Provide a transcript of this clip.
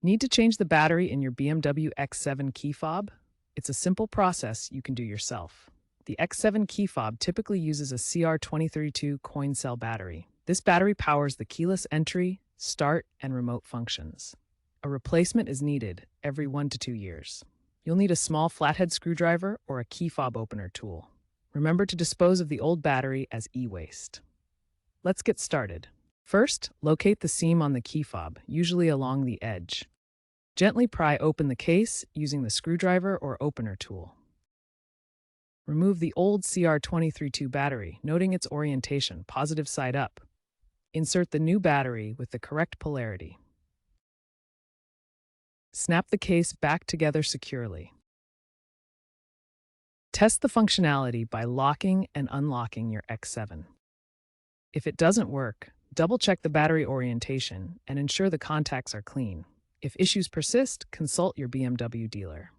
Need to change the battery in your BMW X7 key fob? It's a simple process you can do yourself. The X7 key fob typically uses a CR2032 coin cell battery. This battery powers the keyless entry, start, and remote functions. A replacement is needed every 1 to 2 years. You'll need a small flathead screwdriver or a key fob opener tool. Remember to dispose of the old battery as e-waste. Let's get started. First, locate the seam on the key fob, usually along the edge. Gently pry open the case using the screwdriver or opener tool. Remove the old CR2032 battery, noting its orientation, positive side up. Insert the new battery with the correct polarity. Snap the case back together securely. Test the functionality by locking and unlocking your X7. If it doesn't work, double-check the battery orientation and ensure the contacts are clean. If issues persist, consult your BMW dealer.